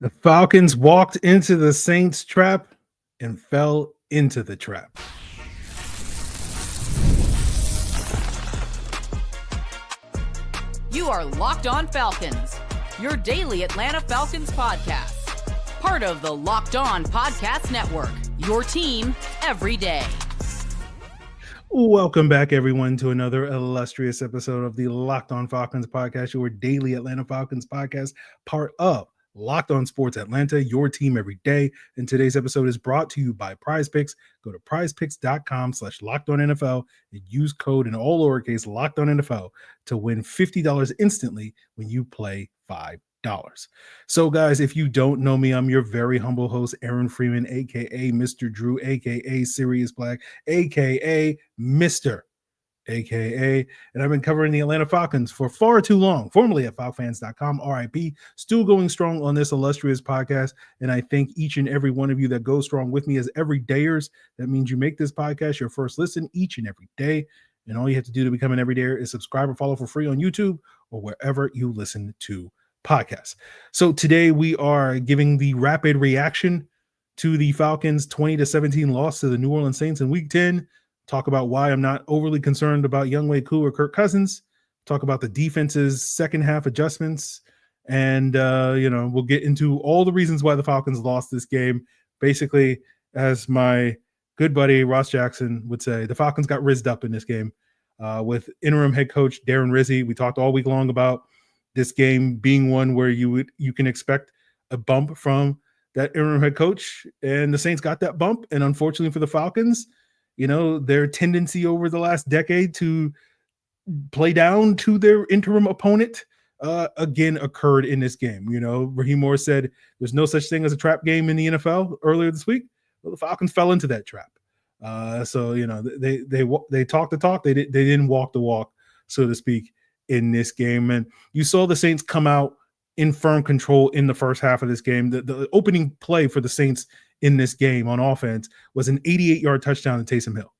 The Falcons walked into the Saints trap and fell into the trap. You are Locked On Falcons, your daily Atlanta Falcons podcast. Part of the Locked On Podcast Network, your team every day. Welcome back, everyone, to another illustrious episode of the Locked On Falcons podcast, your daily Atlanta Falcons podcast, part of Locked On Sports Atlanta, your team every day. And today's episode is brought to you by Prize Picks. Go to prizepicks.com/LockedOnNFL and use code in all lowercase LockedOnNFL to win $50 instantly when you play $5. So, guys, if you don't know me, I'm your very humble host, Aaron Freeman, aka Mr. Drew, aka Sirius Black, aka Mr. aka, and I've been covering the Atlanta Falcons for far too long, formerly at falcfans.com, RIP, still going strong on this illustrious podcast. And I thank each and every one of you that goes strong with me as everydayers. That means you make this podcast your first listen each and every day. And all you have to do to become an everydayer is subscribe or follow for free on YouTube or wherever you listen to podcasts. So today we are giving the rapid reaction to the Falcons 20-17 loss to the New Orleans Saints in Week 10. Talk about why I'm not overly concerned about Younghoe Koo or Kirk Cousins. Talk about the defense's second half adjustments. And, we'll get into all the reasons why the Falcons lost this game. Basically, as my good buddy Ross Jackson would say, the Falcons got rizzed up in this game with interim head coach Darren Rizzi. We talked all week long about this game being one where you can expect a bump from that interim head coach. And the Saints got that bump. And unfortunately for the Falcons, their tendency over the last decade to play down to their interim opponent again occurred in this game. Raheem Morris said there's no such thing as a trap game in the NFL earlier this week. Well, the Falcons fell into that trap. So they talked the talk. They didn't walk the walk, so to speak, in this game. And you saw the Saints come out in firm control in the first half of this game. The opening play for the Saints in this game on offense was an 88-yard touchdown to Taysom Hill.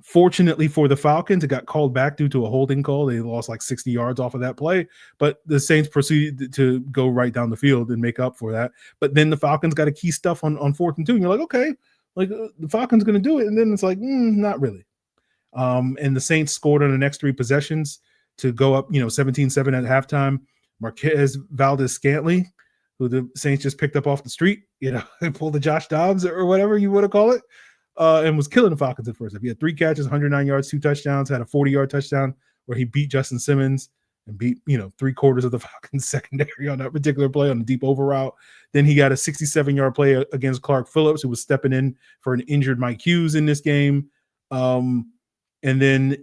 Fortunately for the Falcons, it got called back due to a holding call. They lost like 60 yards off of that play, but the Saints proceeded to go right down the field and make up for that. But then the Falcons got a key stuff on 4th and 2, and you're like, okay, the Falcons going to do it. And then it's like, not really. And the Saints scored on the next 3 possessions to go up, 17-7 at halftime. Marquez Valdez-Scantling, who the Saints just picked up off the street, pulled the Josh Dobbs or whatever you want to call it, and was killing the Falcons at first. He had 3 catches, 109 yards, 2 touchdowns, had a 40-yard touchdown where he beat Justin Simmons and beat, 3/4 of the Falcons secondary on that particular play on the deep over route. Then he got a 67-yard play against Clark Phillips, who was stepping in for an injured Mike Hughes in this game. And then,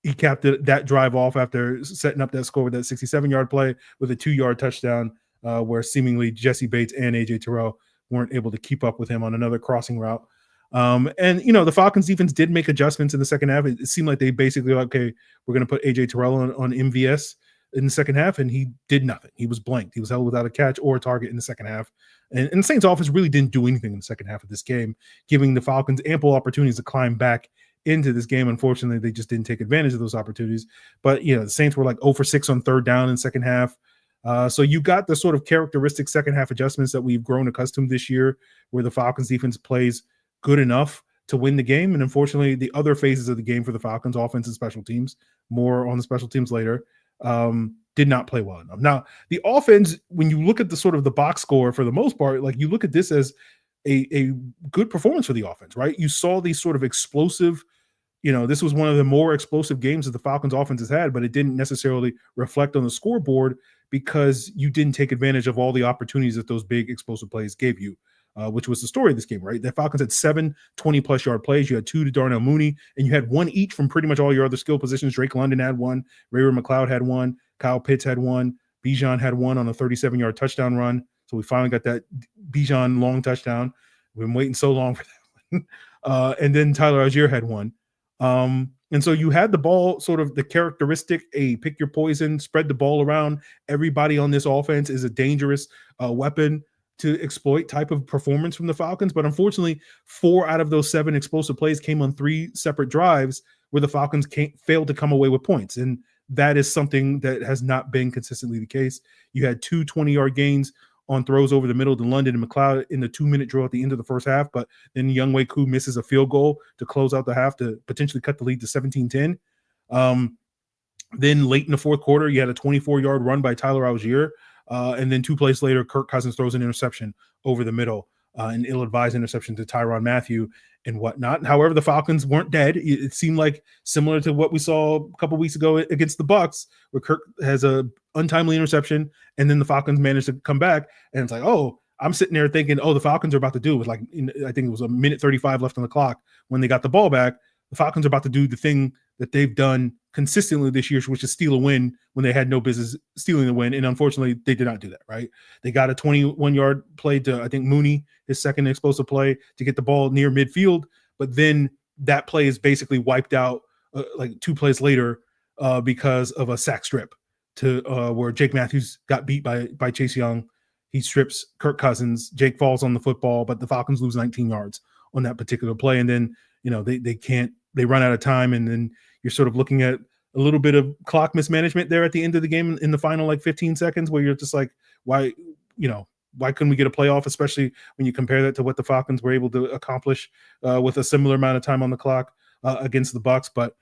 he capped that drive off after setting up that score with that 67-yard play with a 2-yard touchdown where seemingly Jesse Bates and A.J. Terrell weren't able to keep up with him on another crossing route. The Falcons defense did make adjustments in the second half. It seemed like they basically were okay, we're going to put A.J. Terrell on MVS in the second half, and he did nothing. He was blanked. He was held without a catch or a target in the second half. And the Saints offense really didn't do anything in the second half of this game, giving the Falcons ample opportunities to climb back into this game. Unfortunately, they just didn't take advantage of those opportunities. But, the Saints were like 0 for 6 on 3rd down in the second half. So you got the sort of characteristic second half adjustments that we've grown accustomed this year, where the Falcons defense plays good enough to win the game. And unfortunately, the other phases of the game for the Falcons, offense and special teams, more on the special teams later, did not play well enough. Now, the offense, when you look at the sort of the box score for the most part, like you look at this as a good performance for the offense, right? You saw these sort of explosive, this was one of the more explosive games that the Falcons offense has had, but it didn't necessarily reflect on the scoreboard because you didn't take advantage of all the opportunities that those big explosive plays gave you, which was the story of this game, right? The Falcons had 7 20-plus yard plays. You had 2 to Darnell Mooney, and you had 1 each from pretty much all your other skill positions. Drake London had 1. Ray McLeod had 1. Kyle Pitts had 1. Bijan had 1 on a 37-yard touchdown run. So we finally got that Bijan long touchdown. We've been waiting so long for that one. And then Tyler Algier had 1. And so you had the ball, sort of the characteristic, pick your poison, spread the ball around. Everybody on this offense is a dangerous weapon to exploit type of performance from the Falcons. But unfortunately, 4 out of those 7 explosive plays came on 3 separate drives where the Falcons failed to come away with points. And that is something that has not been consistently the case. You had 2 20-yard gains on throws over the middle to London and McLeod in the 2-minute drill at the end of the first half, but then Younghoe Koo misses a field goal to close out the half to potentially cut the lead to 17-10. Then late in the fourth quarter, you had a 24-yard run by Tyler Algier, and then 2 plays later, Kirk Cousins throws an interception over the middle, an ill-advised interception to Tyrann Mathieu and whatnot. However, the Falcons weren't dead. It seemed like similar to what we saw a couple weeks ago against the Bucs, where Kirk has a untimely interception, and then the Falcons managed to come back, and it's like, oh, I'm sitting there thinking, oh, the Falcons are about to do it with like, I think it was a minute 35 left on the clock when they got the ball back. The Falcons are about to do the thing that they've done consistently this year, which is steal a win when they had no business stealing the win. And unfortunately, they did not do that, right? They got a 21-yard play to, I think, Mooney, his second explosive play to get the ball near midfield. But then that play is basically wiped out like 2 plays later because of a sack strip to where Jake Matthews got beat by Chase Young. He strips Kirk Cousins. Jake falls on the football, but the Falcons lose 19 yards on that particular play. And then, they run out of time, and then you're sort of looking at a little bit of clock mismanagement there at the end of the game in the final like 15 seconds, where you're just like, why couldn't we get a playoff, especially when you compare that to what the Falcons were able to accomplish with a similar amount of time on the clock against the Bucs. But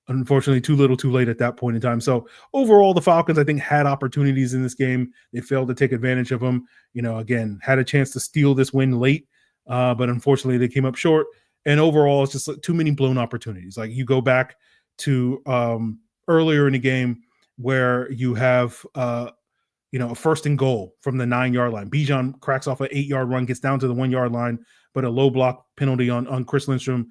unfortunately, too little too late at that point in time. So overall, the Falcons, I think, had opportunities in this game. They failed to take advantage of them. Again, had a chance to steal this win late, but unfortunately they came up short. And overall, it's just too many blown opportunities. Like you go back to earlier in the game where you have a 1st and goal from the 9-yard line. Bijan cracks off an 8-yard run, gets down to the 1-yard line, but a low block penalty on Chris Lindstrom,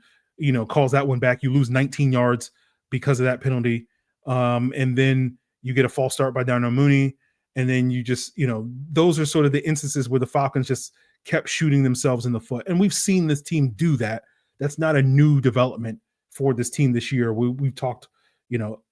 calls that one back. You lose 19 yards because of that penalty. And then you get a false start by Darnell Mooney. And then you just, those are sort of the instances where the Falcons just kept shooting themselves in the foot. And we've seen this team do that. That's not a new development for this team this year. We've talked,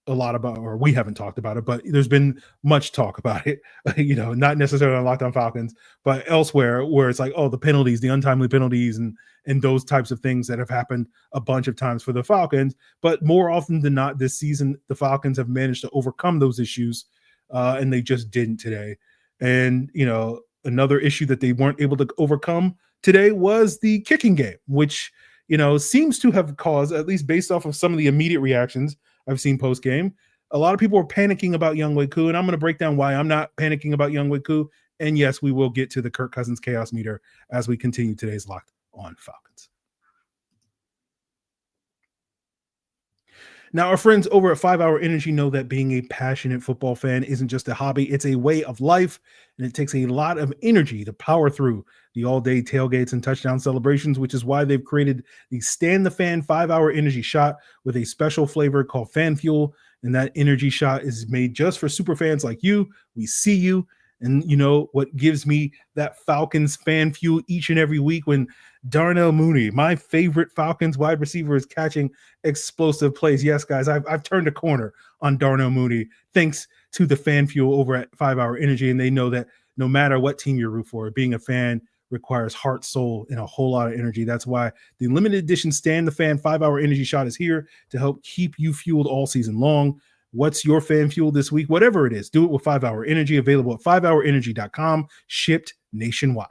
a lot about, or we haven't talked about it, but there's been much talk about it, not necessarily on Locked On Falcons, but elsewhere where it's like, oh, the penalties, the untimely penalties and those types of things that have happened a bunch of times for the Falcons. But more often than not this season, the Falcons have managed to overcome those issues, and they just didn't today. And, another issue that they weren't able to overcome today was the kicking game, which, seems to have caused, at least based off of some of the immediate reactions I've seen post-game, a lot of people are panicking about Younghoe Koo, and I'm going to break down why I'm not panicking about Younghoe Koo. And yes, we will get to the Kirk Cousins chaos meter as we continue today's Locked On Falcons. Now, our friends over at 5 Hour Energy know that being a passionate football fan isn't just a hobby, it's a way of life, and it takes a lot of energy to power through the all-day tailgates and touchdown celebrations, which is why they've created the Stand the Fan 5 Hour Energy Shot with a special flavor called Fan Fuel, and that energy shot is made just for super fans like you. We see you. And what gives me that Falcons fan fuel each and every week when Darnell Mooney, my favorite Falcons wide receiver, is catching explosive plays. Yes, guys, I've turned a corner on Darnell Mooney thanks to the fan fuel over at 5 Hour Energy. And they know that no matter what team you root for, being a fan requires heart, soul, and a whole lot of energy. That's why the limited edition Stand the Fan 5 Hour Energy Shot is here to help keep you fueled all season long. What's your fan fuel this week? Whatever it is, do it with 5 Hour Energy, available at 5hourenergy.com, shipped nationwide.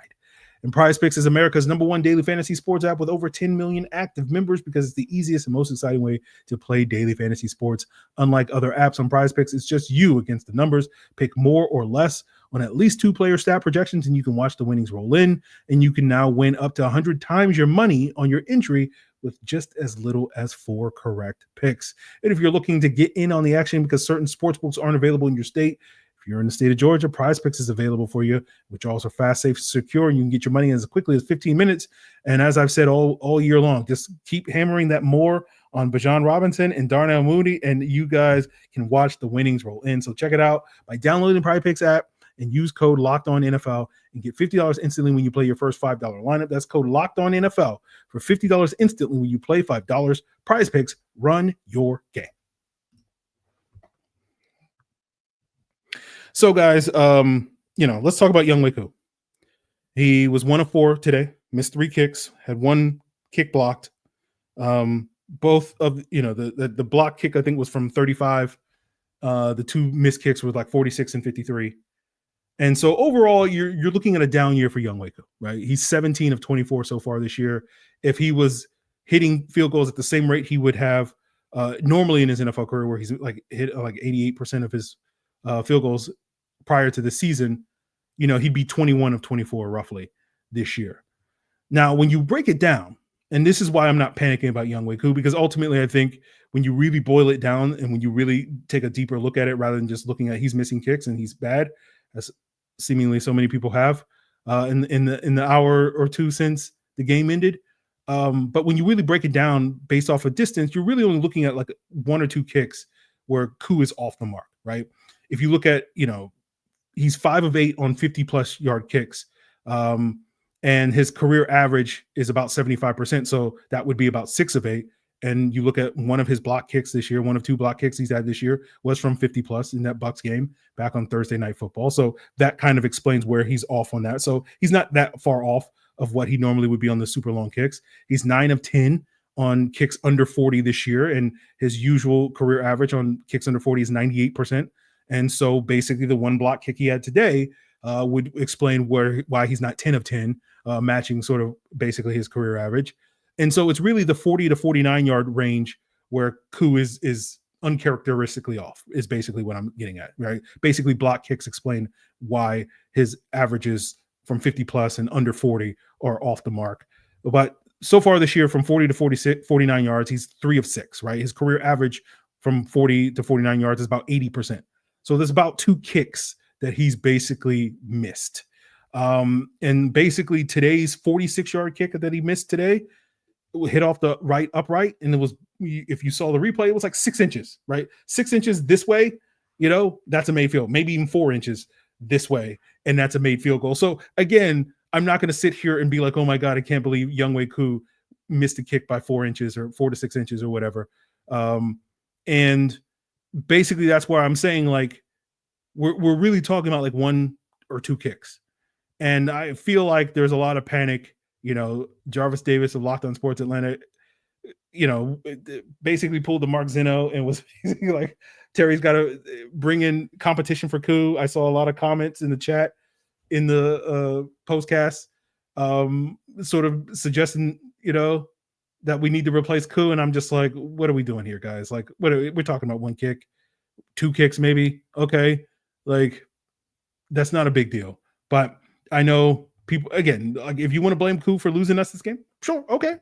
And PrizePicks is America's #1 daily fantasy sports app with over 10 million active members because it's the easiest and most exciting way to play daily fantasy sports. Unlike other apps on PrizePicks, it's just you against the numbers. Pick more or less on at least 2 player stat projections, and you can watch the winnings roll in. And you can now win up to 100 times your money on your entry with just as little as 4 correct picks. And if you're looking to get in on the action because certain sportsbooks aren't available in your state, if you're in the state of Georgia, PrizePicks is available for you, which are also fast, safe, secure, and you can get your money in as quickly as 15 minutes. And as I've said all year long, just keep hammering that more on Bijan Robinson and Darnell Mooney, and you guys can watch the winnings roll in. So check it out by downloading the PrizePicks app and use code LOCKEDONNFL and get $50 instantly when you play your first $5 lineup. That's code LOCKEDONNFL for $50 instantly when you play $5. PrizePicks, run your game. So, guys, let's talk about Younghoe Koo. He was 1 of 4 today, missed 3 kicks, had 1 kick blocked. Both of the block kick, I think, was from 35. The 2 missed kicks were like 46 and 53. And so overall, you're looking at a down year for Younghoe Koo, right? He's 17 of 24 so far this year. If he was hitting field goals at the same rate he would have normally in his NFL career, where he's like hit like 88% of his field goals prior to the season, he'd be 21 of 24 roughly this year. Now, when you break it down, and this is why I'm not panicking about Younghoe Koo, because ultimately I think when you really boil it down and when you really take a deeper look at it, rather than just looking at he's missing kicks and he's bad, as seemingly so many people have in the hour or two since the game ended. But when you really break it down based off of distance, you're really only looking at like one or two kicks where Koo is off the mark, right? If you look at, he's 5 of 8 on 50+ yard kicks. And his career average is about 75%. So that would be about 6 of 8. And you look at one of his block kicks this year, one of 2 block kicks he's had this year was from 50+ in that Bucks game back on Thursday Night Football. So that kind of explains where he's off on that. So he's not that far off of what he normally would be on the super long kicks. He's 9 of 10 on kicks under 40 this year. And his usual career average on kicks under 40 is 98%. And so basically the one block kick he had today would explain why he's not 10 of 10, matching sort of basically his career average. And so it's really the 40 to 49 yard range where Koo is uncharacteristically off, is basically what I'm getting at, right? Basically, block kicks explain why his averages from 50+ and under 40 are off the mark. But so far this year, from 40 to 49 yards, he's 3 of 6, right? His career average from 40 to 49 yards is about 80%. So there's about 2 kicks that he's basically missed. And basically today's 46-yard kick that he missed today hit off the right upright, and it was, if you saw the replay, it was like 6 inches, right? 6 inches this way, that's a made field, maybe even 4 inches this way, and that's a made field goal. So again, I'm not going to sit here and be like, oh my God, I can't believe Younghoe Koo missed a kick by 4 inches or 4 to 6 inches or whatever. And basically that's why I'm saying, like, we're really talking about like 1 or 2 kicks. And I feel like there's a lot of panic. Jarvis Davis of Locked On Sports Atlanta, basically pulled the Mark Zeno and was basically like, Terry's got to bring in competition for Koo. I saw a lot of comments in the chat in the postcast sort of suggesting, that we need to replace Koo. And I'm just like, what are we doing here, guys? Like, we're talking about 1 kick, 2 kicks, maybe. Okay. Like, that's not a big deal. But I know people, again, like, if you want to blame Koo for losing us this game, sure, okay.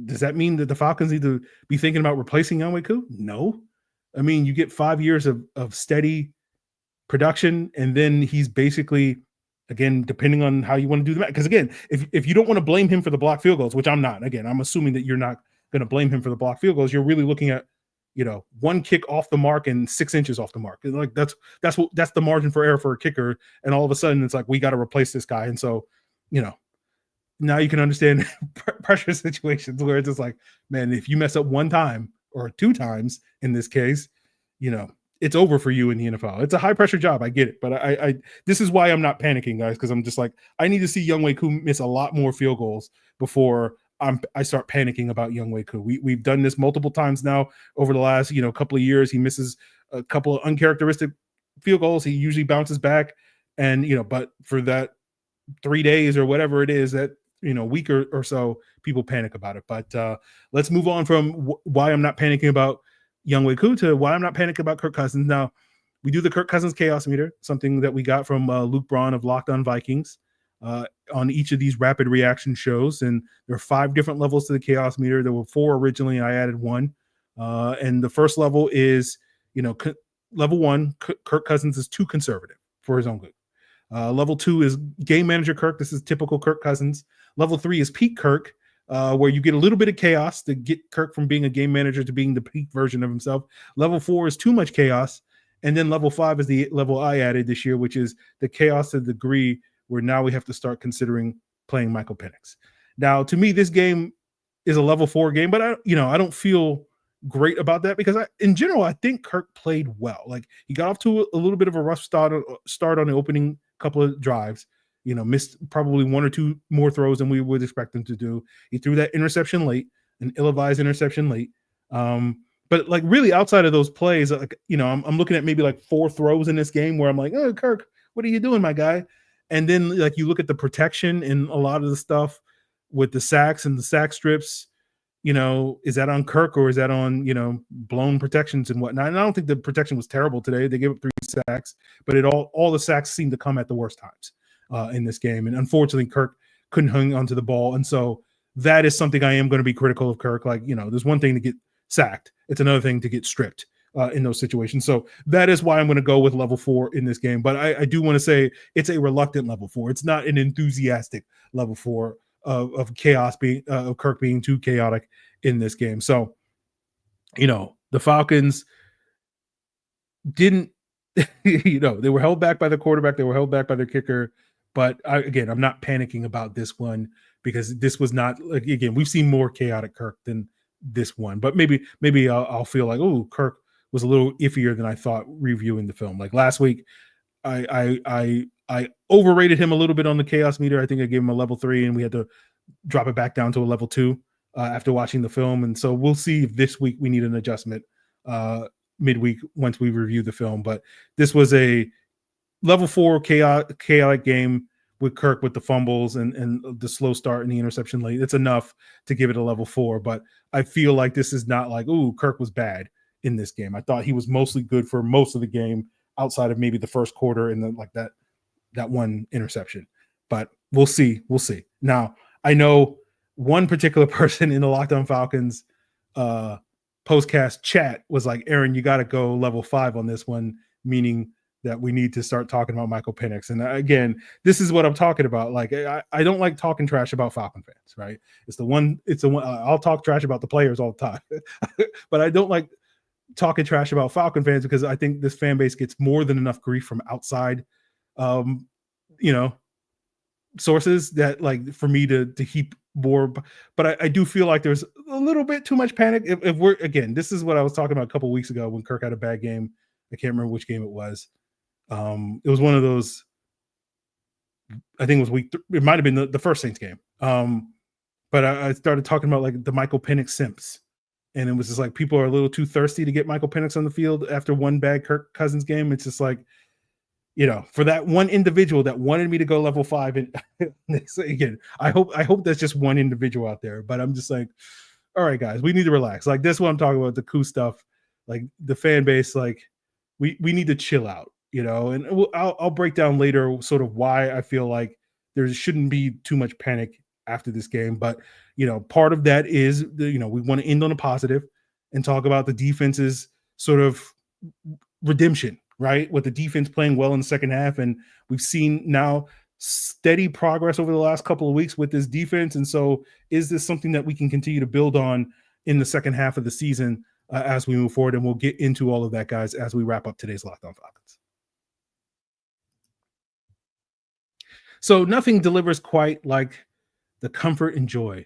Does that mean that the Falcons need to be thinking about replacing Younghoe Koo? No. I mean, you get 5 years of steady production, and then he's basically, again, depending on how you want to do the math. Because again, if you don't want to blame him for the blocked field goals, which I'm not, again, I'm assuming that you're not going to blame him for the blocked field goals. You're really looking at, 1 kick off the mark and 6 inches off the mark. And like that's the margin for error for a kicker. And all of a sudden it's like, we got to replace this guy. And so, now you can understand pressure situations where it's just like, man, if you mess up 1 time or 2 times in this case, it's over for you in the NFL. It's a high pressure job. I get it. But I this is why I'm not panicking, guys, because I'm just like, I need to see Younghoe Koo miss a lot more field goals before I start panicking about Younghoe Koo. We've done this multiple times now over the last, couple of years. He misses a couple of uncharacteristic field goals. He usually bounces back. And, but for that 3 days or whatever it is, that, week or so, people panic about it. But let's move on from why I'm not panicking about Younghoe Koo to why I'm not panicking about Kirk Cousins. Now, we do the Kirk Cousins Chaos Meter, something that we got from Luke Braun of Locked On Vikings on each of these rapid reaction shows. And there are 5 different levels to the Chaos Meter. There were 4 originally. I added 1. And the first level is, level 1, Kirk Cousins is too conservative for his own good. Level 2 is Game Manager Kirk. This is typical Kirk Cousins. Level 3 is Peak Kirk, where you get a little bit of chaos to get Kirk from being a game manager to being the peak version of himself. Level 4 is too much chaos. And then level 5 is the level I added this year, which is the chaos to the degree where now we have to start considering playing Michael Penix. Now, to me, this game is a level 4 game, but I don't feel great about that because in general, I think Kirk played well. Like, he got off to a little bit of a rough start on the opening couple of drives, missed probably 1 or 2 more throws than we would expect him to do. He threw that interception late, an ill-advised interception late. But like, really outside of those plays, like, I'm looking at maybe like 4 throws in this game where I'm like, oh, Kirk, what are you doing, my guy? And then like you look at the protection and a lot of the stuff with the sacks and the sack strips, is that on Kirk or is that on, blown protections and whatnot? And I don't think the protection was terrible today. They gave up 3 sacks, but all the sacks seemed to come at the worst times in this game. And unfortunately, Kirk couldn't hang onto the ball. And so that is something I am going to be critical of Kirk. Like, there's one thing to get sacked. It's another thing to get stripped in those situations. So that is why I'm going to go with level 4 in this game. But I do want to say it's a reluctant level 4. It's not an enthusiastic level 4 of chaos being of Kirk being too chaotic in this game. So, the Falcons didn't, they were held back by the quarterback. They were held back by their kicker. But I'm not panicking about this one because this was not, like, again, we've seen more chaotic Kirk than this one. But maybe I'll feel like, oh, Kirk was a little iffier than I thought reviewing the film. Like last week, I overrated him a little bit on the chaos meter. I think I gave him a level 3, and we had to drop it back down to a level 2 after watching the film. And so we'll see if this week we need an adjustment midweek once we review the film. But this was a level 4 chaotic game with Kirk with the fumbles and the slow start and the interception late. It's enough to give it a level 4. But I feel like this is not like, ooh, Kirk was bad in this game. I thought he was mostly good for most of the game outside of maybe the first quarter and then like that one interception. But we'll see. Now, I know one particular person in the Locked On Falcons postcast chat was like, Aaron, you got to go level 5 on this one, meaning that we need to start talking about Michael Penix. And again, this is what I'm talking about. Like, I don't like talking trash about Falcon fans, right? It's the one I'll talk trash about the players all the time, but I don't like talking trash about Falcon fans because I think this fan base gets more than enough grief from outside, sources that like for me to heap more. But I do feel like there's a little bit too much panic. If we're, again, this is what I was talking about a couple of weeks ago when Kirk had a bad game. I can't remember which game it was. It was one of those, I think it was it might've been the first Saints game. But I started talking about like the Michael Penix simps. And it was just like, people are a little too thirsty to get Michael Penix on the field after one bad Kirk Cousins game. It's just like, for that one individual that wanted me to go level 5. And again, I hope that's just one individual out there, but I'm just like, all right, guys, we need to relax. Like this is what I'm talking about, the Koo stuff, like the fan base, like we need to chill out, and I'll break down later sort of why I feel like there shouldn't be too much panic after this game. But, part of that is, we want to end on a positive and talk about the defense's sort of redemption, right? With the defense playing well in the second half. And we've seen now steady progress over the last couple of weeks with this defense. And so is this something that we can continue to build on in the second half of the season as we move forward? And we'll get into all of that, guys, as we wrap up today's Locked On Falcons. So nothing delivers quite like the comfort and joy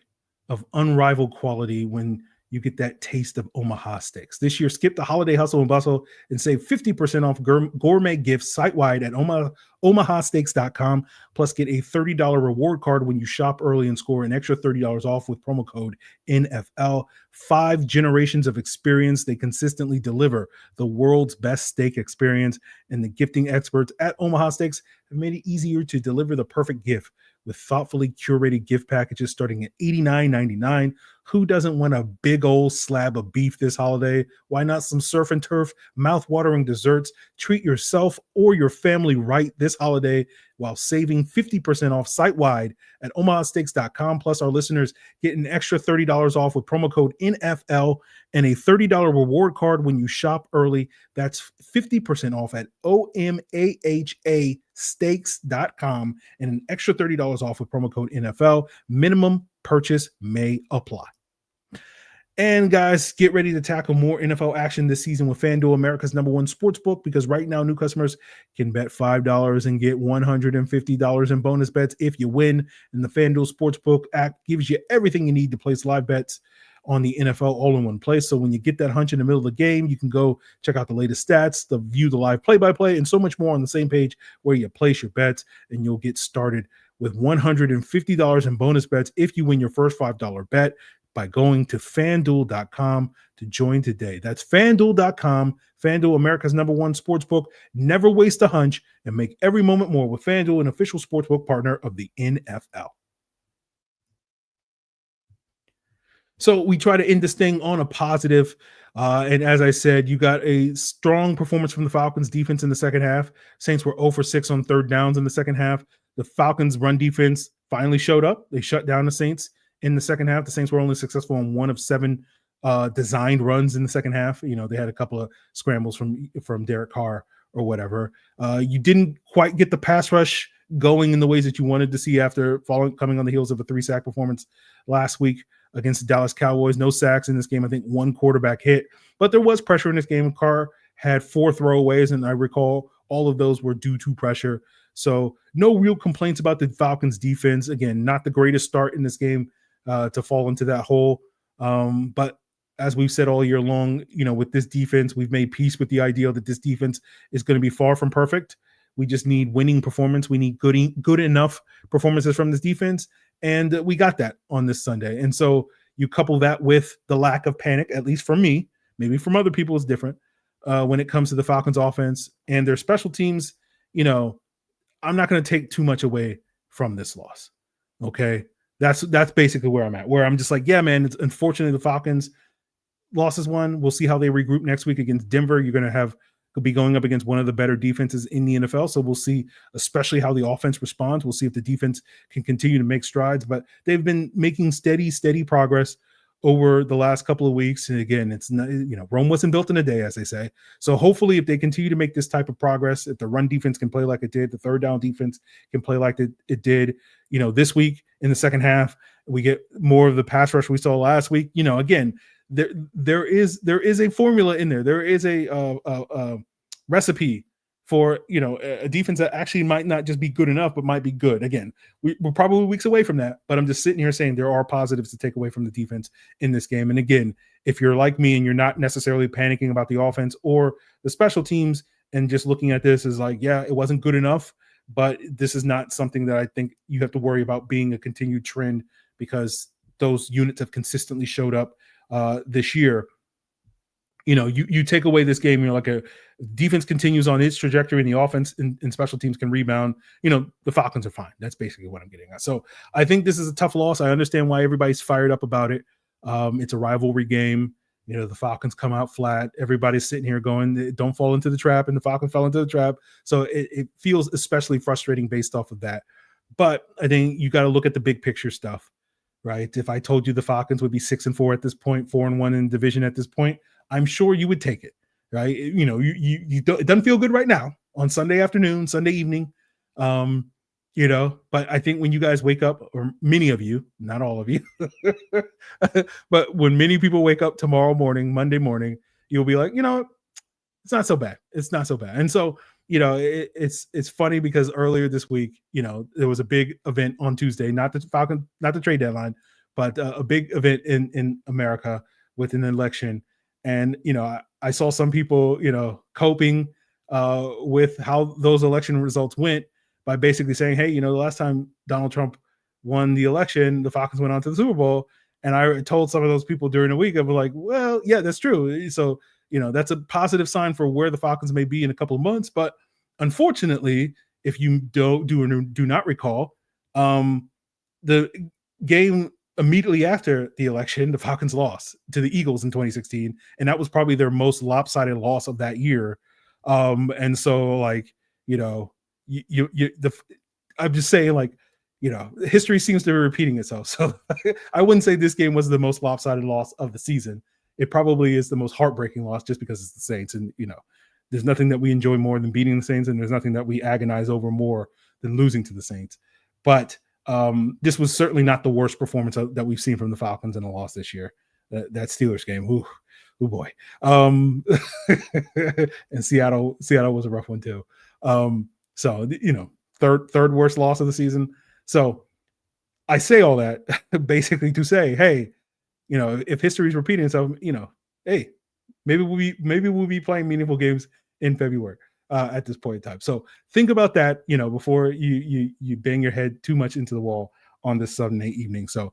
of unrivaled quality when you get that taste of Omaha Steaks. This year, skip the holiday hustle and bustle and save 50% off gourmet gifts site-wide at omahasteaks.com. Plus, get a $30 reward card when you shop early and score an extra $30 off with promo code NFL. 5 generations of experience. They consistently deliver the world's best steak experience, and the gifting experts at Omaha Steaks have made it easier to deliver the perfect gift with thoughtfully curated gift packages starting at $89.99. Who doesn't want a big old slab of beef this holiday? Why not some surf and turf, mouth-watering desserts? Treat yourself or your family right this holiday while saving 50% off site-wide at omahasteaks.com. Plus, our listeners get an extra $30 off with promo code NFL and a $30 reward card when you shop early. That's 50% off at omahasteaks.com and an extra $30 off with promo code NFL. Minimum purchase may apply. And guys, get ready to tackle more NFL action this season with FanDuel, America's #1 sportsbook, because right now new customers can bet $5 and get $150 in bonus bets if you win. And the FanDuel Sportsbook app gives you everything you need to place live bets on the NFL all in one place. So when you get that hunch in the middle of the game, you can go check out the latest stats, view the live play-by-play, and so much more on the same page where you place your bets, and you'll get started with $150 in bonus bets if you win your first $5 bet. by going to fanduel.com to join today. That's fanduel.com. FanDuel, America's #1 sportsbook. Never waste a hunch and make every moment more with FanDuel, an official sportsbook partner of the NFL. So we try to end this thing on a positive. And as I said, you got a strong performance from the Falcons defense in the second half. Saints were 0 for 6 on third downs in the second half. The Falcons run defense finally showed up. They shut down the Saints in the second half. The Saints were only successful on 1 of 7 designed runs in the second half. You know, they had a couple of scrambles from Derek Carr or whatever. You didn't quite get the pass rush going in the ways that you wanted to see after coming on the heels of a 3-sack performance last week against the Dallas Cowboys. No sacks in this game. I think 1 quarterback hit, but there was pressure in this game. Carr had 4 throwaways, and I recall all of those were due to pressure. So no real complaints about the Falcons defense. Again, not the greatest start in this game to fall into that hole. But as we've said all year long, you know, with this defense, we've made peace with the idea that this defense is going to be far from perfect. We just need winning performance. We need good enough performances from this defense. And we got that on this Sunday. And so you couple that with the lack of panic, at least from me, maybe from other people it's different, when it comes to the Falcons offense and their special teams. You know, I'm not going to take too much away from this loss. Okay. That's basically where I'm at, where I'm just like, yeah, man, it's unfortunately the Falcons lost this one. We'll see how they regroup next week against Denver. You're going to be going up against one of the better defenses in the NFL. So we'll see, especially how the offense responds. We'll see if the defense can continue to make strides, but they've been making steady progress over the last couple of weeks. And again, it's not, you know, Rome wasn't built in a day, as they say. So hopefully if they continue to make this type of progress, if the run defense can play like it did, the third down defense can play like it did, you know, this week in the second half, we get more of the pass rush we saw last week. You know, again, there is a formula in there. There is a recipe for, you know, a defense that actually might not just be good enough, but might be good. Again, we're probably weeks away from that, but I'm just sitting here saying there are positives to take away from the defense in this game. And again, if you're like me and you're not necessarily panicking about the offense or the special teams and just looking at this as like, yeah, it wasn't good enough, but this is not something that I think you have to worry about being a continued trend, because those units have consistently showed up this year. You know, you take away this game, you're like, a defense continues on its trajectory and the offense and special teams can rebound. You know, the Falcons are fine. That's basically what I'm getting at. So I think this is a tough loss. I understand why everybody's fired up about it. It's a rivalry game. You know, the Falcons come out flat. Everybody's sitting here going, don't fall into the trap, and the Falcons fell into the trap. So it feels especially frustrating based off of that. But I think you got to look at the big picture stuff, right? If I told you the Falcons would be 6-4 at this point, 4-1 in division at this point, I'm sure you would take it, right? You know, you don't, it doesn't feel good right now on Sunday afternoon, Sunday evening, you know, but I think when you guys wake up, or many of you, not all of you, but when many people wake up tomorrow morning, Monday morning, you'll be like, you know, it's not so bad. It's not so bad. And so, you know, it's funny because earlier this week, you know, there was a big event on Tuesday, not the trade deadline, but a big event in America with an election. And, you know, I saw some people, you know, coping with how those election results went by basically saying, hey, you know, the last time Donald Trump won the election, the Falcons went on to the Super Bowl. And I told some of those people during the week, I was like, well, yeah, that's true. So, you know, that's a positive sign for where the Falcons may be in a couple of months. But unfortunately, if you do not recall, the game immediately after the election, the Falcons lost to the Eagles in 2016. And that was probably their most lopsided loss of that year. And so, like, you know, I'm just saying, like, you know, history seems to be repeating itself. So I wouldn't say this game was the most lopsided loss of the season. It probably is the most heartbreaking loss just because it's the Saints. And, you know, there's nothing that we enjoy more than beating the Saints, and there's nothing that we agonize over more than losing to the Saints. But this was certainly not the worst performance that we've seen from the Falcons in a loss this year. That Steelers game, oh boy. And Seattle was a rough one too. So, you know, third worst loss of the season. So I say all that basically to say, hey, you know, if history is repeating itself, you know, hey, maybe we'll be playing meaningful games in February at this point in time. So think about that, you know, before you bang your head too much into the wall on this Sunday evening. So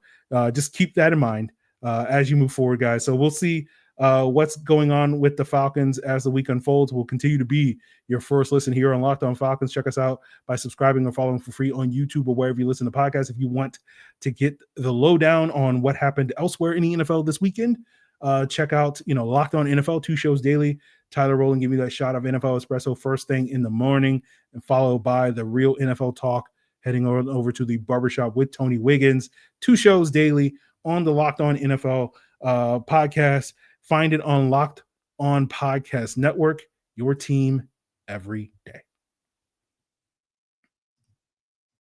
just keep that in mind. as you move forward, guys. So we'll see what's going on with the Falcons as the week unfolds. We'll continue to be your first listen here on Locked On Falcons. Check us out by subscribing or following for free on YouTube or wherever you listen to podcasts. If you want to get the lowdown on what happened elsewhere in the NFL this weekend, check out, Locked On NFL, 2 shows daily. Tyler Rowland give you that shot of NFL Espresso first thing in the morning, and followed by the real NFL talk, heading over to the barbershop with Tony Wiggins. 2 shows daily on the Locked On NFL podcast. Find it on Locked On Podcast Network, your team every day.